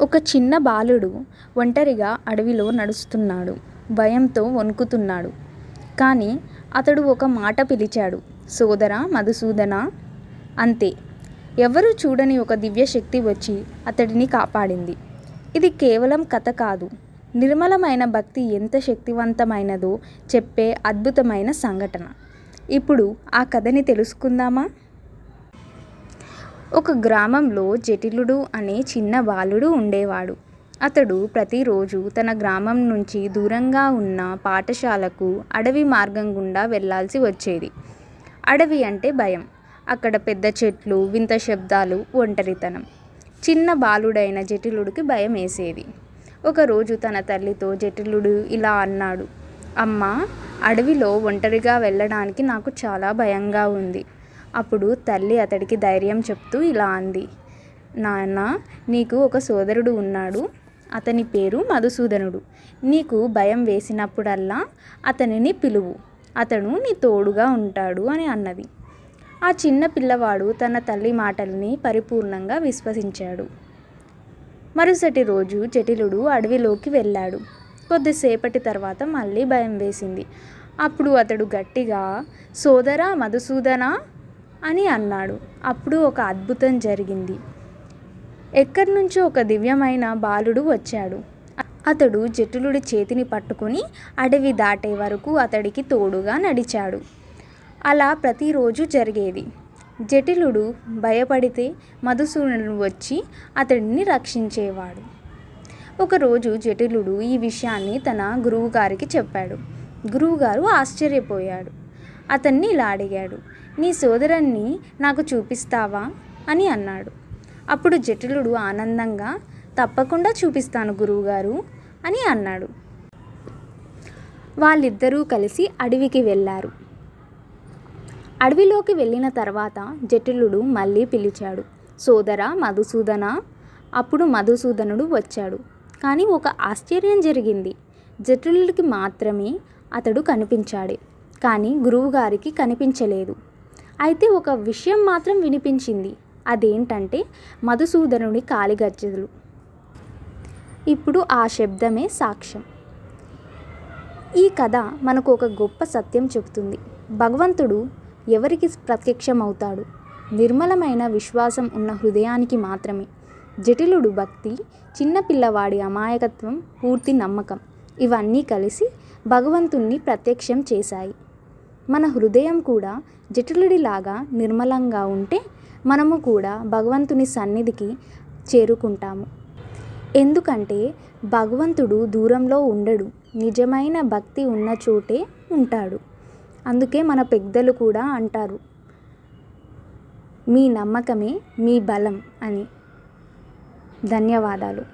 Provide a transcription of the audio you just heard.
ఒక చిన్న బాలుడు ఒంటరిగా అడవిలో నడుస్తున్నాడు. భయంతో వణుకుతున్నాడు. కానీ అతడు ఒక మాట పిలిచాడు. సోదరా మధుసూదనా. అంతే. ఎవరూ చూడని ఒక దివ్యశక్తి వచ్చి అతడిని కాపాడింది. ఇది కేవలం కథ కాదు. నిర్మలమైన భక్తి ఎంత శక్తివంతమైనదో చెప్పే అద్భుతమైన సంఘటన. ఇప్పుడు ఆ కథని తెలుసుకుందామా? ఒక గ్రామంలో జటిలుడు అనే చిన్న బాలుడు ఉండేవాడు. అతడు ప్రతిరోజు తన గ్రామం నుంచి దూరంగా ఉన్న పాఠశాలకు అడవి మార్గం గుండా వెళ్ళాల్సి వచ్చేది. అడవి అంటే భయం. అక్కడ పెద్ద చెట్లు, వింత శబ్దాలు, ఒంటరితనం. చిన్న బాలుడైన జటిలుడికి భయం వేసేది. ఒకరోజు తన తల్లితో జటిలుడు ఇలా అన్నాడు. అమ్మా, అడవిలో ఒంటరిగా వెళ్ళడానికి నాకు చాలా భయంగా ఉంది. అప్పుడు తల్లి అతడికి ధైర్యం చెప్తూ ఇలా అంది. నాన్న, నీకు ఒక సోదరుడు ఉన్నాడు. అతని పేరు మధుసూదనుడు. నీకు భయం వేసినప్పుడల్లా అతనిని పిలువు. అతను నీ తోడుగా ఉంటాడు అని అన్నది. ఆ చిన్న పిల్లవాడు తన తల్లి మాటల్ని పరిపూర్ణంగా విశ్వసించాడు. మరుసటి రోజు జటిలుడు అడవిలోకి వెళ్ళాడు. కొద్దిసేపటి తర్వాత మళ్ళీ భయం వేసింది. అప్పుడు అతడు గట్టిగా సోదరా మధుసూదనా అని అన్నాడు. అప్పుడు ఒక అద్భుతం జరిగింది. ఎక్కడి నుంచో ఒక దివ్యమైన బాలుడు వచ్చాడు. అతడు జటిలుడి చేతిని పట్టుకొని అడవి దాటే వరకు అతడికి తోడుగా నడిచాడు. అలా ప్రతిరోజు జరిగేది. జటిలుడు భయపడితే మధుసూదనుడు వచ్చి అతడిని రక్షించేవాడు. ఒకరోజు జటిలుడు ఈ విషయాన్ని తన గురువుగారికి చెప్పాడు. గురువుగారు ఆశ్చర్యపోయాడు. అతన్ని ఇలా అడిగాడు. నీ సోదరుణ్ణి నాకు చూపిస్తావా అని అన్నాడు. అప్పుడు జటిలుడు ఆనందంగా తప్పకుండా చూపిస్తాను గురువుగారు అని అన్నాడు. వాళ్ళిద్దరూ కలిసి అడవికి వెళ్ళారు. అడవిలోకి వెళ్ళిన తర్వాత జటిలుడు మళ్ళీ పిలిచాడు. సోదరా మధుసూదనా. అప్పుడు మధుసూదనుడు వచ్చాడు. కానీ ఒక ఆశ్చర్యం జరిగింది. జటిలుడికి మాత్రమే అతడు కనిపించాడు. కానీ గురువుగారికి కనిపించలేదు. అయితే ఒక విషయం మాత్రం వినిపించింది. అదేంటంటే మధుసూదనుడి కాలిగజ్జెలు. ఇప్పుడు ఆ శబ్దమే సాక్ష్యం. ఈ కథ మనకు ఒక గొప్ప సత్యం చెబుతుంది. భగవంతుడు ఎవరికి ప్రత్యక్షమవుతాడు? నిర్మలమైన విశ్వాసం ఉన్న హృదయానికి మాత్రమే. జటిలుడు భక్తి, చిన్నపిల్లవాడి అమాయకత్వం, పూర్తి నమ్మకం ఇవన్నీ కలిసి భగవంతుణ్ణి ప్రత్యక్షం చేశాయి. మన హృదయం కూడా జటిలుడిలాగా నిర్మలంగా ఉంటే మనము కూడా భగవంతుని సన్నిధికి చేరుకుంటాము. ఎందుకంటే భగవంతుడు దూరంలో ఉండడు. నిజమైన భక్తి ఉన్న చోటే ఉంటాడు. అందుకే మన పెద్దలు కూడా అంటారు, మీ నమ్మకమే మీ బలం అని. ధన్యవాదాలు.